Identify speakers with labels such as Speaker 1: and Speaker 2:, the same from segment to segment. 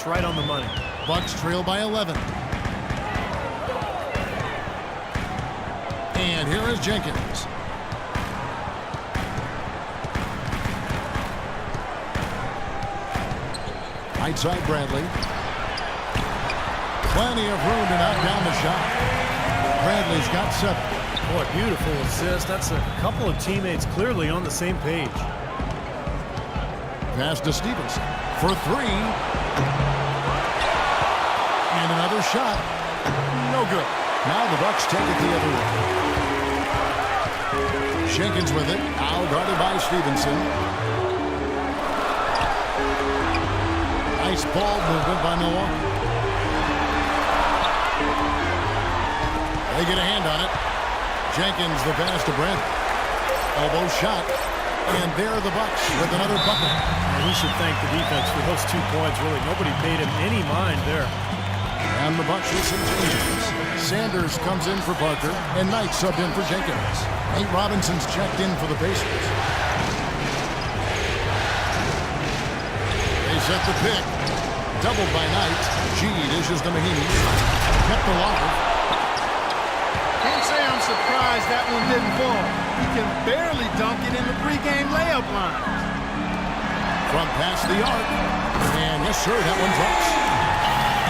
Speaker 1: It's right on the money.
Speaker 2: Bucks trail by 11. And here is Jenkins. Right side Bradley. Plenty of room to knock down the shot. Bradley's got 7.
Speaker 1: Boy, beautiful assist. That's a couple of teammates clearly on the same page.
Speaker 2: Pass to Stevenson for 3. And another shot. No good. Now the Bucks take it the other way. Jenkins with it. Now guarded by Stevenson. Nice ball movement by Milwaukee. They get a hand on it. Jenkins the pass to Brent. Elbow shot. And there are the Bucks with another bucket.
Speaker 1: And he should thank the defense for those 2 points. Really, nobody paid him any mind there.
Speaker 2: And the Bucks with some changes. Sanders comes in for Parker, and Knight subbed in for Jenkins. Nate Robinson's checked in for the Pacers. They set the pick. Doubled by Knight. G dishes to Mahinmi. Kept alive.
Speaker 3: Can't say I'm surprised that one didn't fall. He can barely dunk it in the pregame layup line.
Speaker 2: From past the arc. And yes, sir, that one drops.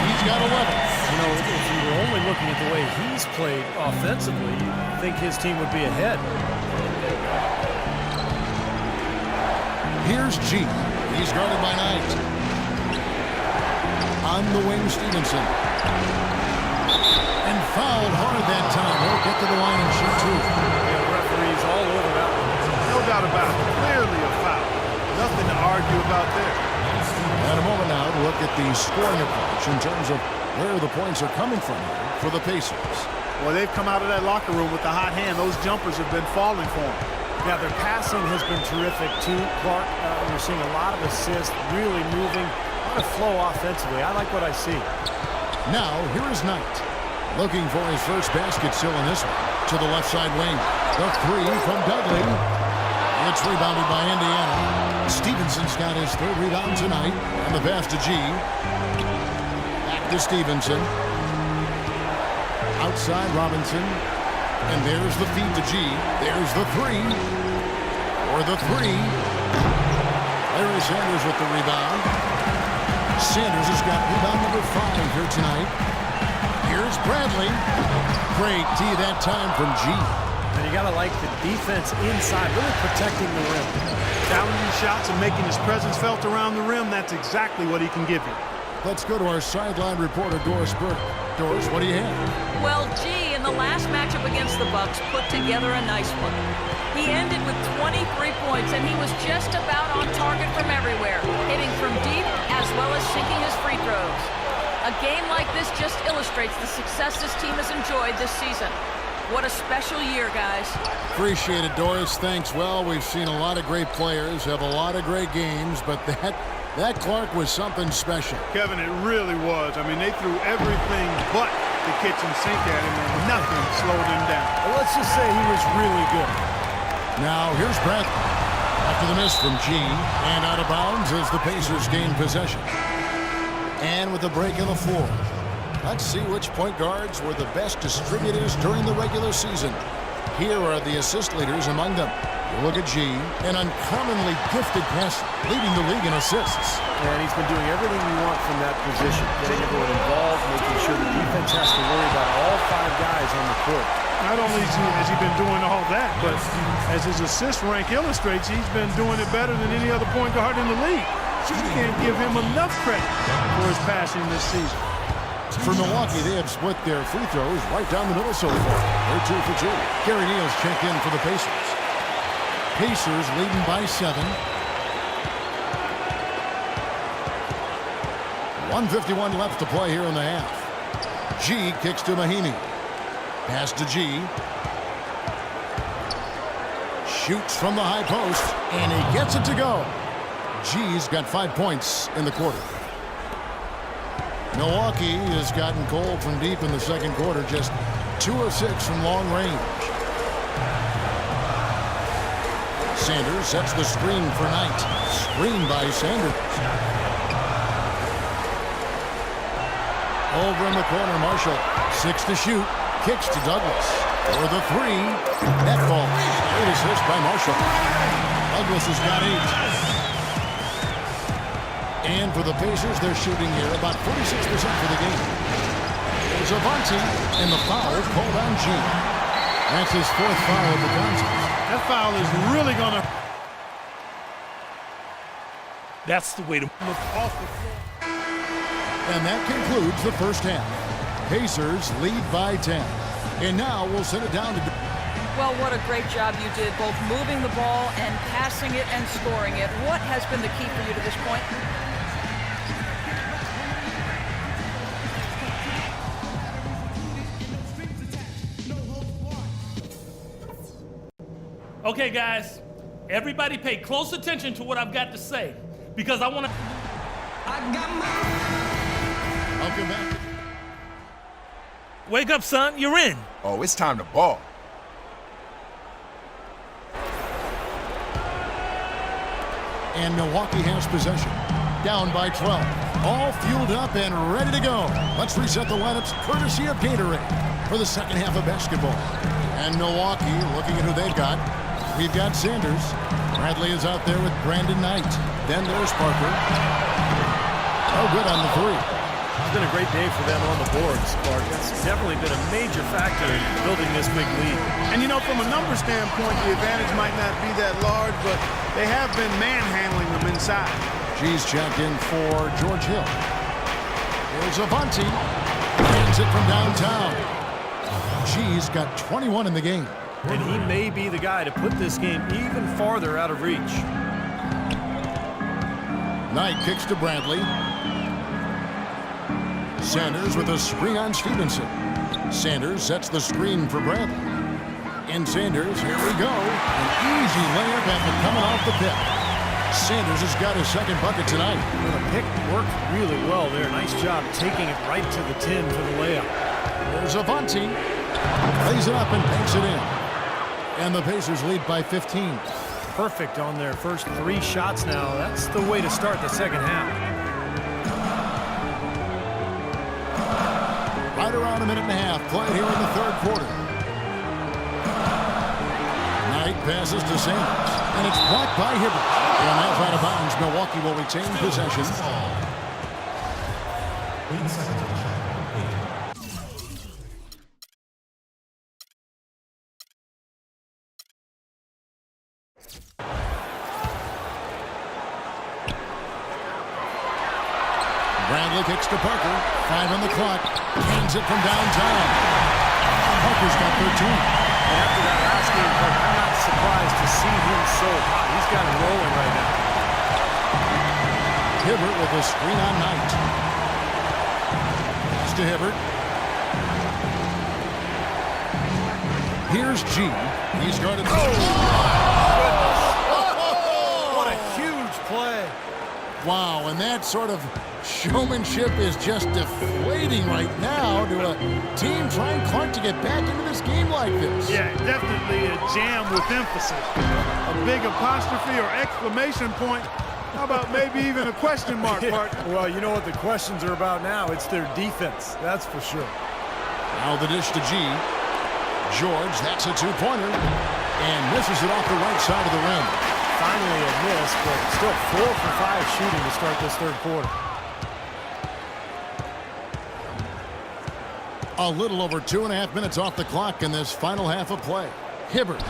Speaker 2: He's got 11.
Speaker 1: You know, if you were only looking at the way he's played offensively, you'd think his team would be ahead.
Speaker 2: Here's G. He's guarded by Knight. On the wing, Stevenson. And fouled hard that time. He'll get to the line and shoot 2.
Speaker 1: Yeah, referees all over that one.
Speaker 3: No doubt about it. Clearly a foul. Nothing to argue about there.
Speaker 2: And a moment now to look at the scoring approach in terms of where the points are coming from for the Pacers.
Speaker 3: Well, they've come out of that locker room with a hot hand. Those jumpers have been falling for them.
Speaker 1: Yeah, their passing has been terrific too, Clark. We're seeing a lot of assists, really moving, a lot of flow offensively. I like what I see.
Speaker 2: Now, here is Knight. Looking for his first basket still in this one. To the left side wing. The 3 from Dudley. It's rebounded by Indiana. Stevenson's got his 3rd rebound tonight. And the pass to G. Back to Stevenson. Outside Robinson. And there's the feed to G. There's the 3. Or the 3. Larry Sanders with the rebound. Sanders has got rebound number 5 here tonight. Here's Bradley. Great D that time from G.
Speaker 1: And you got to like the defense inside, really protecting the rim.
Speaker 3: Challenging shots and making his presence felt around the rim, that's exactly what he can give you.
Speaker 2: Let's go to our sideline reporter, Doris Burke. Doris, what do you have?
Speaker 4: Well, G, in the last matchup against the Bucks, put together a nice one. He ended with 23 points, and he was just about on target from everywhere, hitting from deep as well as sinking his free throws. A game like this just illustrates the success this team has enjoyed this season. What a special year, guys.
Speaker 2: Appreciate it, Doris. Thanks. Well, we've seen a lot of great players, have a lot of great games, but that Clark was something special.
Speaker 3: Kevin, it really was. I mean, they threw everything but the kitchen sink at him, and nothing slowed him down.
Speaker 1: Well, let's just say he was really good.
Speaker 2: Now, here's Bradley. After the miss from G, and out of bounds as the Pacers gain possession. And with a break in the floor. Let's see which point guards were the best distributors during the regular season. Here are the assist leaders among them. You look at G, an uncommonly gifted passer, leading the league in assists.
Speaker 1: And he's been doing everything you want from that position. Getting everyone involved, making sure the defense has to worry about all 5 guys on the court.
Speaker 3: Not only has he been doing all that, but as his assist rank illustrates, he's been doing it better than any other point guard in the league. You can't give him enough credit for his passing this season.
Speaker 2: For Milwaukee, they have split their free throws right down the middle so far. They're 2 for 2. Gary Neal's checked in for the Pacers. Pacers leading by 7. 1:51 left to play here in the half. G kicks to Mahinmi. Pass to G. Shoots from the high post, and he gets it to go. G's got 5 points in the quarter. Milwaukee has gotten cold from deep in the second quarter, just 2 of 6 from long range. Sanders sets the screen for Knight. Screen by Sanders. Over in the corner, Marshall. 6 to shoot. Kicks to Douglas. For the 3. That falls. Great assist by Marshall. Douglas has got 8. And for the Pacers, they're shooting here about 46% for the game. There's Avanti, and the foul called on Gene. That's his 4th foul of the contest.
Speaker 3: That foul is really going to...
Speaker 5: That's the way to move off the floor.
Speaker 2: And that concludes the first half. Pacers lead by 10. And now we'll send it down to...
Speaker 4: Well, what a great job you did, both moving the ball and passing it and scoring it. What has been the key for you to this point?
Speaker 5: Okay, guys, everybody pay close attention to what I've got to say, because I want to...
Speaker 2: I'll come back.
Speaker 5: Wake up, son, you're in.
Speaker 6: Oh, it's time to ball.
Speaker 2: And Milwaukee has possession. Down by 12. All fueled up and ready to go. Let's reset the lineups courtesy of Gatorade for the second half of basketball. And Milwaukee, looking at who they've got. We've got Sanders. Bradley is out there with Brandon Knight. Then there's Parker. Oh, good on the 3.
Speaker 1: It's been a great day for them on the boards, Clark. That's definitely been a major factor in building this big lead.
Speaker 3: And, you know, from a number standpoint, the advantage might not be that large, but they have been manhandling them inside.
Speaker 2: G's check in for George Hill. Here's Avanti. Hands it from downtown. G's got 21 in the game.
Speaker 1: And he may be the guy to put this game even farther out of reach.
Speaker 2: Knight kicks to Bradley. Sanders with a screen on Stevenson. Sanders sets the screen for Bradley. And Sanders, here we go. An easy layup after coming off the pick. Sanders has got his second bucket tonight.
Speaker 1: Well, the pick worked really well there. Nice job taking it right to the 10 for the layup.
Speaker 2: There's Avanti. Lays it up and banks it in. And the Pacers lead by 15.
Speaker 1: Perfect on their first 3 shots now. That's the way to start the second half.
Speaker 2: Right around a minute and a half played here in the third quarter. Knight passes to Sanders, and it's blocked by Hibbert. And that's out of bounds. Milwaukee will retain possession. Bradley kicks to Parker. 5 on the clock. Hands it from downtown. Parker's got 13.
Speaker 1: And after that last game, Clark, I'm not surprised to see him so hot. He's got him rolling right now.
Speaker 2: Hibbert with a screen on Knight. Pass to Hibbert. Here's G. He's guarded.
Speaker 1: What a huge play.
Speaker 2: Wow, and that sort of showmanship is just deflating right now to a team trying, Clark, to get back into this game like this.
Speaker 3: Yeah, definitely a jam with emphasis. A big apostrophe or exclamation point. How about maybe even a question mark, partner?
Speaker 1: Well, you know what the questions are about now. It's their defense, that's for sure.
Speaker 2: Now the dish to G. George, that's a 2-pointer. And misses it off the right side of the rim.
Speaker 1: Finally a miss, but still 4 for 5 shooting to start this third quarter.
Speaker 2: A little over 2.5 minutes off the clock in this final half of play. Hibbert.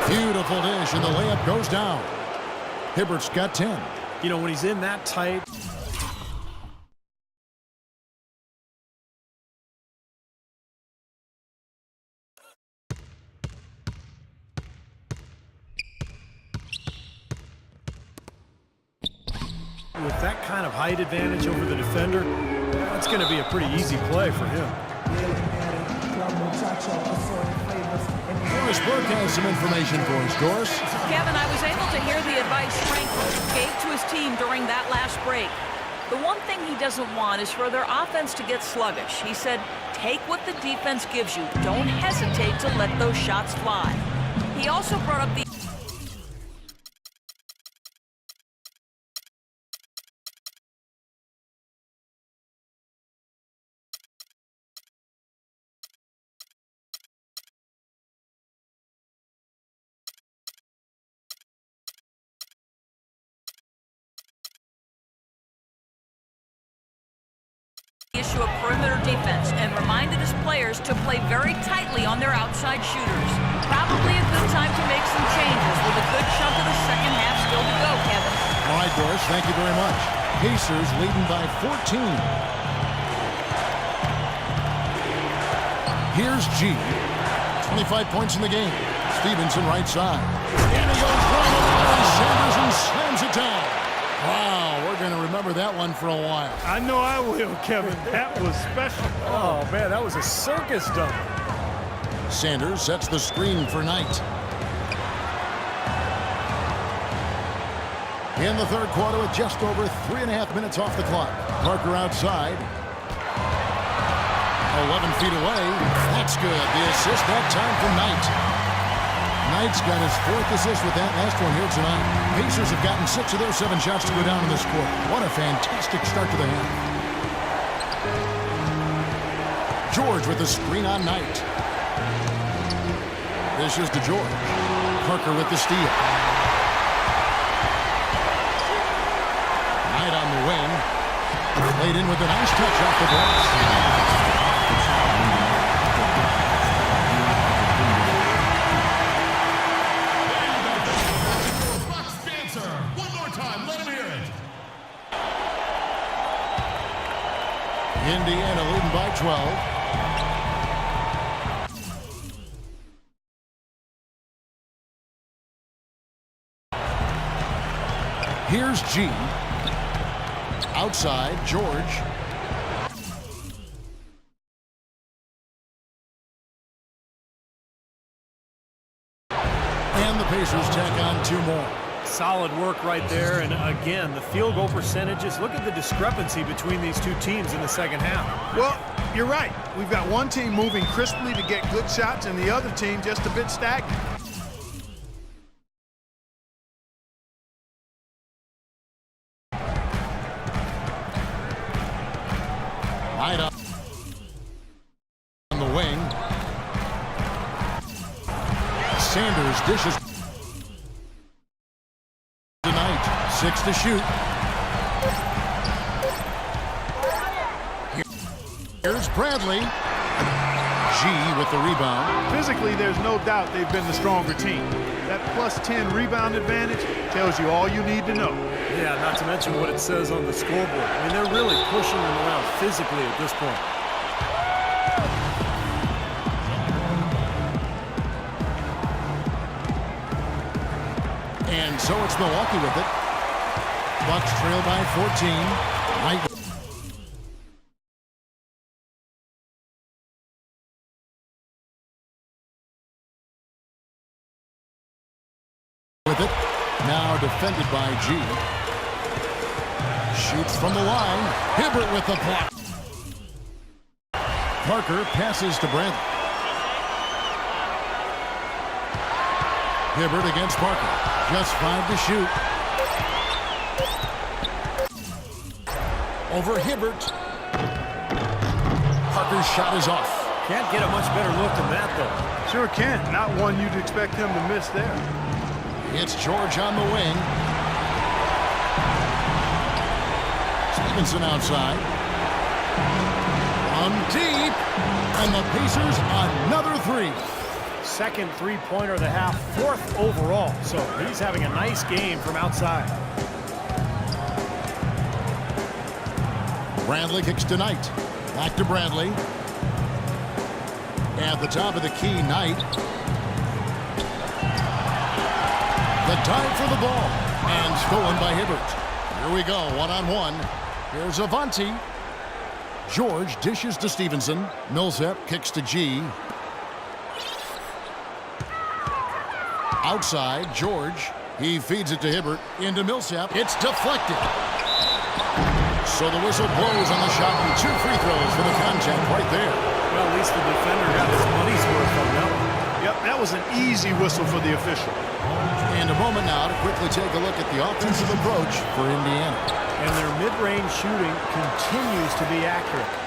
Speaker 2: Beautiful dish, and the layup goes down. Hibbert's got 10.
Speaker 1: You know, when he's in that tight... with that kind of height advantage over the defender, that's going to be a pretty easy play for him.
Speaker 2: Doris Burke has some information for us. Doris?
Speaker 4: Kevin, I was able to hear the advice Frank gave to his team during that last break. The one thing he doesn't want is for their offense to get sluggish. He said, take what the defense gives you. Don't hesitate to let those shots fly. He also brought up the issue of perimeter defense and reminded his players to play very tightly on their outside shooters. Probably a good time to make some changes with a good chunk of the second half still to go, Kevin.
Speaker 2: All right, Doris, thank you very much. Pacers leading by 14. Here's G. 25 points in the game. Stevenson right side. And he goes right over Sanders and slams it down. Wow, we're going to remember that one for a while.
Speaker 3: I know I will, Kevin. That was special.
Speaker 1: Oh, man, that was a circus dunk.
Speaker 2: Sanders sets the screen for Knight. In the third quarter with just over 3.5 minutes off the clock. Parker outside. 11 feet away. That's good. The assist that time from Knight. Knight's got his 4th assist with that last one here tonight. Pacers have gotten 6 of their 7 shots to go down in this quarter. What a fantastic start to the half. George with the screen on Knight. This is to George. Parker with the steal. Knight on the wing. Played in with a nice touch off the glass. Indiana leading by 12. Here's G. Outside, George. And the Pacers tack on 2 more.
Speaker 1: Solid work right there, and again, the field goal percentages. Look at the discrepancy between these two teams in the second half.
Speaker 3: Well, you're right. We've got one team moving crisply to get good shots, and the other team just a bit stagnant.
Speaker 2: Right up on the wing. Sanders dishes. 6 to shoot. Here's Bradley. G with the rebound.
Speaker 3: Physically, there's no doubt they've been the stronger team. That plus 10 rebound advantage tells you all you need to know.
Speaker 1: Yeah, not to mention what it says on the scoreboard. I mean, they're really pushing them around physically at this point.
Speaker 2: And so it's Milwaukee with it. Bucks trail by 14. Knight with it. Now defended by G. Shoots from the line. Hibbert with the block. Parker passes to Brent. Hibbert against Parker. Just 5 to shoot. Over Hibbert. Parker's shot is off.
Speaker 1: Can't get a much better look than that, though.
Speaker 3: Sure can. Not one you'd expect him to miss there.
Speaker 2: It's George on the wing. Stevenson outside. On deep. And the Pacers another 3.
Speaker 1: Second three-pointer of the half, 4th overall. So he's having a nice game from outside.
Speaker 2: Bradley kicks to Knight. Back to Bradley. At the top of the key, Knight. The dive for the ball. And stolen by Hibbert. Here we go, one-on-one. Here's Avanti. George dishes to Stevenson. Millsap kicks to G. Outside, George. He feeds it to Hibbert. Into Millsap. It's deflected. So the whistle blows on the shot and 2 free throws for the contact right there.
Speaker 1: Well, at least the defender got his money's worth on that one.
Speaker 3: Yep, that was an easy whistle for the official.
Speaker 2: And a moment now to quickly take a look at the offensive approach for Indiana.
Speaker 1: And their mid-range shooting continues to be accurate.